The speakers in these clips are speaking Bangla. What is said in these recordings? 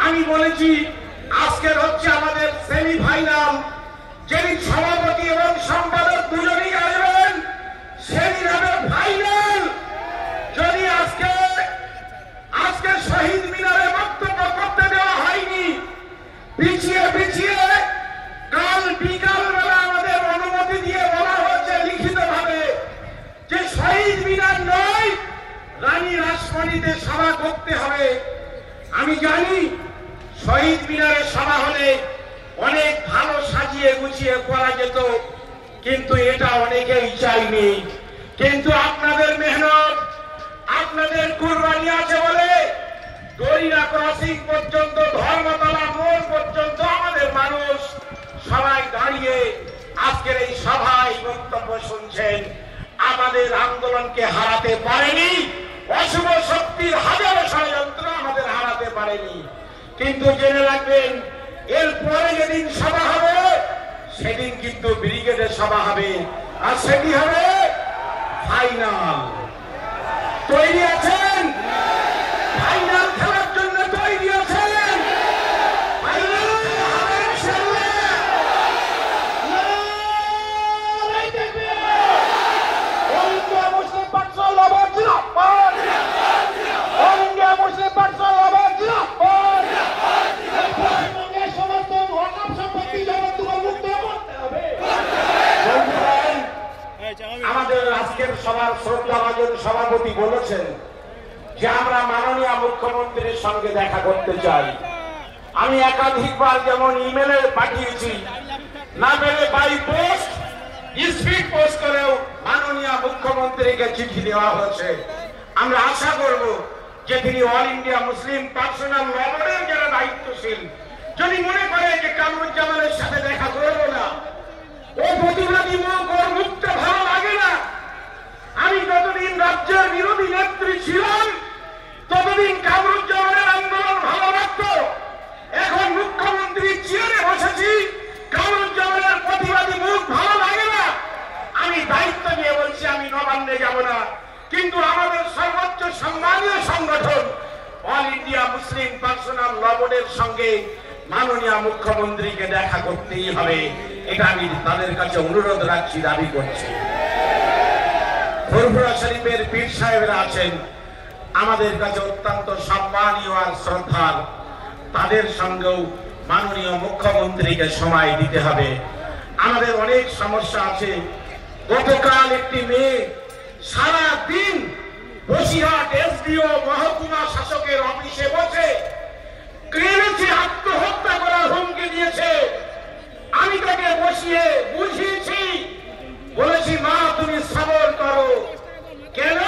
আমি বলেছি আজকের হচ্ছে আমাদের সেমিফাইনাল, যেদিন সভাপতি এবং সম্পাদক দুজনেই আসবেন সেদিন হবে ফাইনাল। যদি আজকে শহীদ মিনারে বক্তব্য করতে দেওয়া হয়নি, পিছিয়ে কাল বিকাল বেলা আমাদের অনুমতি দিয়ে বলা হচ্ছে লিখিতভাবে যে শহীদ মিনার নয়, রানী রাসমণিতে সভা করতে হবে। আমি জানি শহীদ মিনারে সভা হলে অনেক ভালো সাজিয়ে গুছিয়ে করা যেত, কিন্তু এটা অনেকেই চাইনি। কিন্তু আপনাদের মেহনত, আপনাদের কুরবানি আছে বলে দড়িয়া ক্রসিং পর্যন্ত, ধর্মতলা মোড় পর্যন্ত আমাদের মানুষ সবাই দাঁড়িয়ে আজকের এই সভায় বক্তব্য শুনছেন। আমাদের আন্দোলনকে হারাতে পারেনি, অশুভ শক্তির হাজারো ষড়যন্ত্র আমাদের হারাতে পারেনি। কিন্তু জেনে রাখবেন, এরপরে যেদিন সভা হবে সেদিন কিন্তু ব্রিগেডের সভা হবে, আর সেটি হবে ফাইনাল। তৈরি আছেন? ফাইনাল খেলার জন্য তৈরি আছেন? আমাদের আজকের সভার শ্রদ্ধাভাজন সভাপতি বলেছেন যে আমরা মাননীয় মুখ্যমন্ত্রীর সঙ্গে দেখা করতে চাই। আমি একাধিকবার যেমন ইমেলে পাঠিয়েছি, না পেলে বাই পোস্ট, স্পিড পোস্ট করেও মাননীয় মুখ্যমন্ত্রীকে চিঠি দেওয়া হয়েছে। আমরা আশা করব যে তিনি অল ইন্ডিয়া মুসলিম পার্সোনাল ল বোর্ডের যারা দায়িত্বশীল, যদি মনে করে যে কামরুজ্জামানের সাথে দেখা করবো না, ও প্রতিবাদী মুখ, ওর মুখটা ভালো লাগে না। আমি যতদিন রাজ্যের বিরোধী নেত্রী ছিলাম ততদিন কামরুজ্জামানের আন্দোলন ভালো লাগত। এখন মুখ্যমন্ত্রী চেয়ারে বসেছি, কামরুজ্জামানের প্রতিবাদী মুখ ভালো লাগে না। আমি দায়িত্ব নিয়ে বলছি আমি নবান্নে যাব না, কিন্তু আমাদের সর্বোচ্চ সম্মানীয় সংগঠন অল ইন্ডিয়া মুসলিম পার্সোনাল ল বোর্ডের সঙ্গে মাননীয় মুখ্যমন্ত্রীকে দেখা করতেই হবে। এটা আমি তাদের কাছে অনুরোধ রাখছি, দাবি করছি। ফুরফুরা শরীফের পীর সাহেবরা আছেন আমাদের কাছে অত্যন্ত সম্মানীয় আর শ্রদ্ধার, তাদের সঙ্গেও মাননীয় মুখ্যমন্ত্রীকে সময় দিতে হবে। আমাদের অনেক সমস্যা আছে। গতকাল একটি মেয়ে সারা দিন বসিরহাট এসডিও মহকুমা শাসকের অফিসে বসে কেঁদেছে, আত্মহত্যা করার হুমকি দিয়েছে। আমি তাকে বসিয়ে বুঝিয়েছি, বলেছি মা তুমি সবর করো। কেন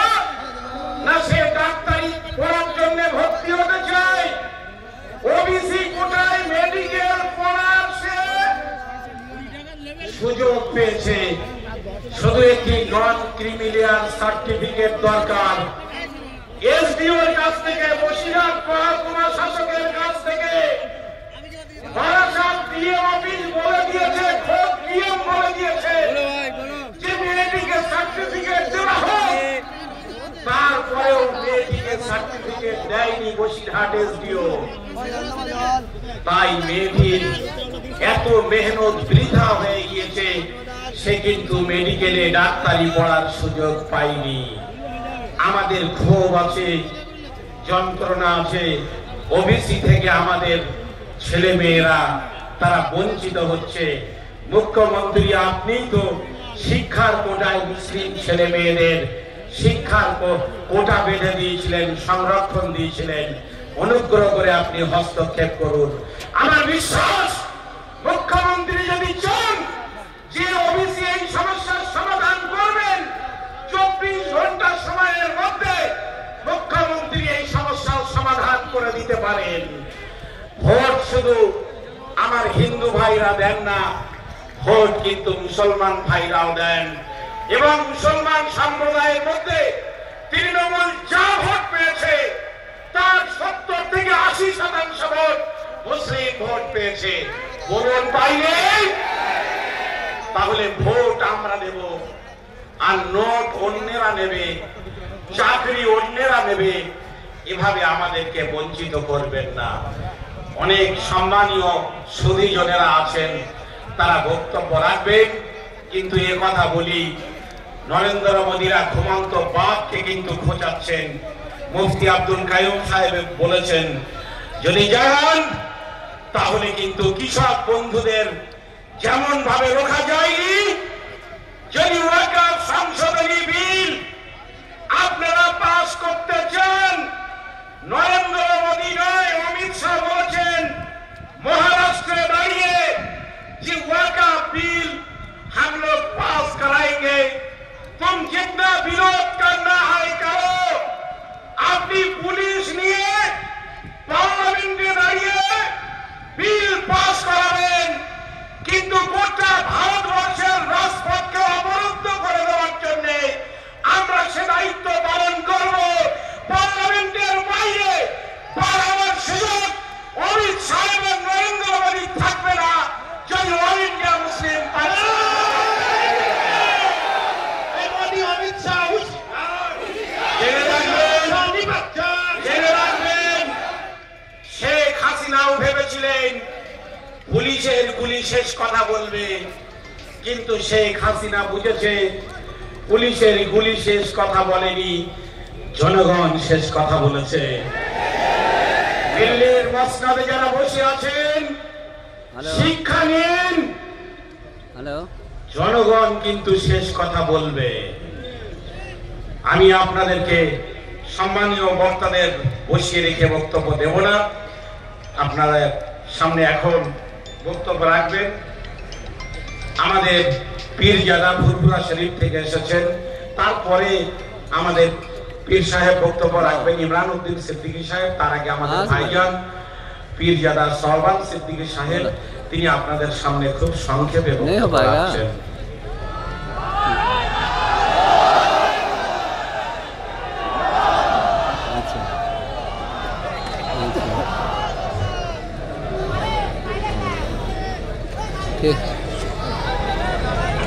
না, সে ডাক্তারি পড়ার জন্য ভর্তি হতে চায়, ওবিসি কোটায় মেডিকেল পড়ার সে সুযোগ পেয়েছে। শুধু একটি নন ক্রিমিনাল সার্টিফিকেট দরকার। এসডিওর কাছ থেকে, বসিরহাট মহকুমা শাসকের কাছ থেকে, বারাসাত ডিএম অফিস বলে দিয়েছে, খোদ ডিএম বলে দিয়েছে যে মেয়েটিকে সার্টিফিকেট দেওয়া হোক। তারপরেও মেয়েটিকে সার্টিফিকেট দেয়নি বসিরহাট এসডিও। তাই মেয়েটির এত মেহনত বৃথা হয়ে গিয়েছে, সে কিন্তু মেডিকেলে ডাক্তারি পড়ার সুযোগ পায়নি। আমাদের ক্ষোভ আছে, যন্ত্রণা আছে। ওবিসি থেকে আমাদের ছেলে মেয়েরা তারা বঞ্চিত হচ্ছে। মুখ্যমন্ত্রী আপনি তো শিক্ষার কোটায় মুসলিম ছেলে মেয়েদের শিক্ষার কোটা বেঁধে দিয়েছিলেন, সংরক্ষণ দিয়েছিলেন। অনুগ্রহ করে আপনি হস্তক্ষেপ করুন। আমার বিশ্বাস মুখ্যমন্ত্রী যদি চান যে ওবিসি এই সমস্যার সমাধান করবেন, 24 ঘন্টা সময়ের মধ্যে মুখ্যমন্ত্রী এই সমস্যার সমাধান করে দিতে পারেন। ভোট শুধু আমার হিন্দু ভাইরা দেন না, ভোট কিন্তু মুসলমান ভাইরাও দেন। এবং মুসলমান সম্প্রদায়ের মধ্যে তৃণমূল যা ভোট পেয়েছে তার 70 থেকে 80% ভোট মুসলিম ভোট পেয়েছে। বলুন পাইলে তাহলে ভোট আমরা দেব, আর নোট অন্যেরা নেবে, চাকরি অন্যেরা নেবে। এভাবে আমাদেরকে বঞ্চিত করবেন না। অনেক সম্মানীয় সুধীজনেরা আছেন, তারা বক্তব্য রাখবেন। কিন্তু এ কথা বলি, নরেন্দ্র মোদীরা ঘুমন্ত বাপকে কিন্তু খোঁচাচ্ছেন। মুফতি আব্দুল কাইয়ুম সাহেব বলেছেন, যদি যান তাহলে কিন্তু কৃষক বন্ধুদের যেমন ভাবে রোখা যায়নি, যদি ওয়াকফ সংশোধনী বিল আপনারা পাস করতে চান, নরেন্দ্র মোদী নয় অমিত শাহ বলেছেন মহারাষ্ট্রে দাঁড়িয়ে যে ওয়াকফ बिल हम लोग पास कराएंगे, तुम जितना विरोध करना है करो। अपनी पुलिस নিয়ে পার্লামেন্টে দাঁড়িয়ে বিল পাস করাবেন, কিন্তু গোটা ভারতবর্ষের রাজপথকে অবরুদ্ধ করে দেওয়ার জন্য আমরা সে দায়িত্ব পালন করব। পার্লামেন্টের বাইরে পালাবার সুযোগ অমিত শাহ এবং নরেন্দ্র মোদী থাকবে না। যদি অল ইন্ডিয়া মুসলিম শেখ হাসিনাও ভেবেছিলেন পুলিশের গুলি শেষ কথা বলবে, কিন্তু শেখ হাসিনা বুঝেছে পুলিশের গুলি শেষ কথা বলেনি, জনগণ শেষ কথা বলেছে। দিল্লির মসনদে যারা বসে আছেন শিক্ষা নিন, জনগণ কিন্তু শেষ কথা বলবে। আমি আপনাদেরকে সম্মানীয় বক্তাদের বসিয়ে রেখে বক্তব্য দেব না, আপনাদের সামনে এখন বক্তব্য রাখবেন আমাদের পীরজাদা ফুরফুরা শরীফ থেকে এসেছেন। তারপরে আমাদের পীর সাহেব বক্তব্য রাখবেন ইমরান উদ্দিন সিদ্দিকী সাহেব। তার আগে আমাদের ভাইজান পীরজাদা সরবান সিদ্দিকী সাহেব, তিনি আপনাদের সামনে খুব সংক্ষেপে বক্তব্য রাখছেন।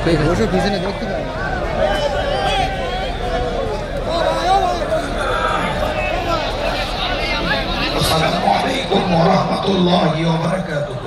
ঠিক অবশ্যই পিছনে দেখতে পাবেন। আসসালামু আলাইকুম ওয়া রাহমাতুল্লাহি ওয়া বারাকাতুহু।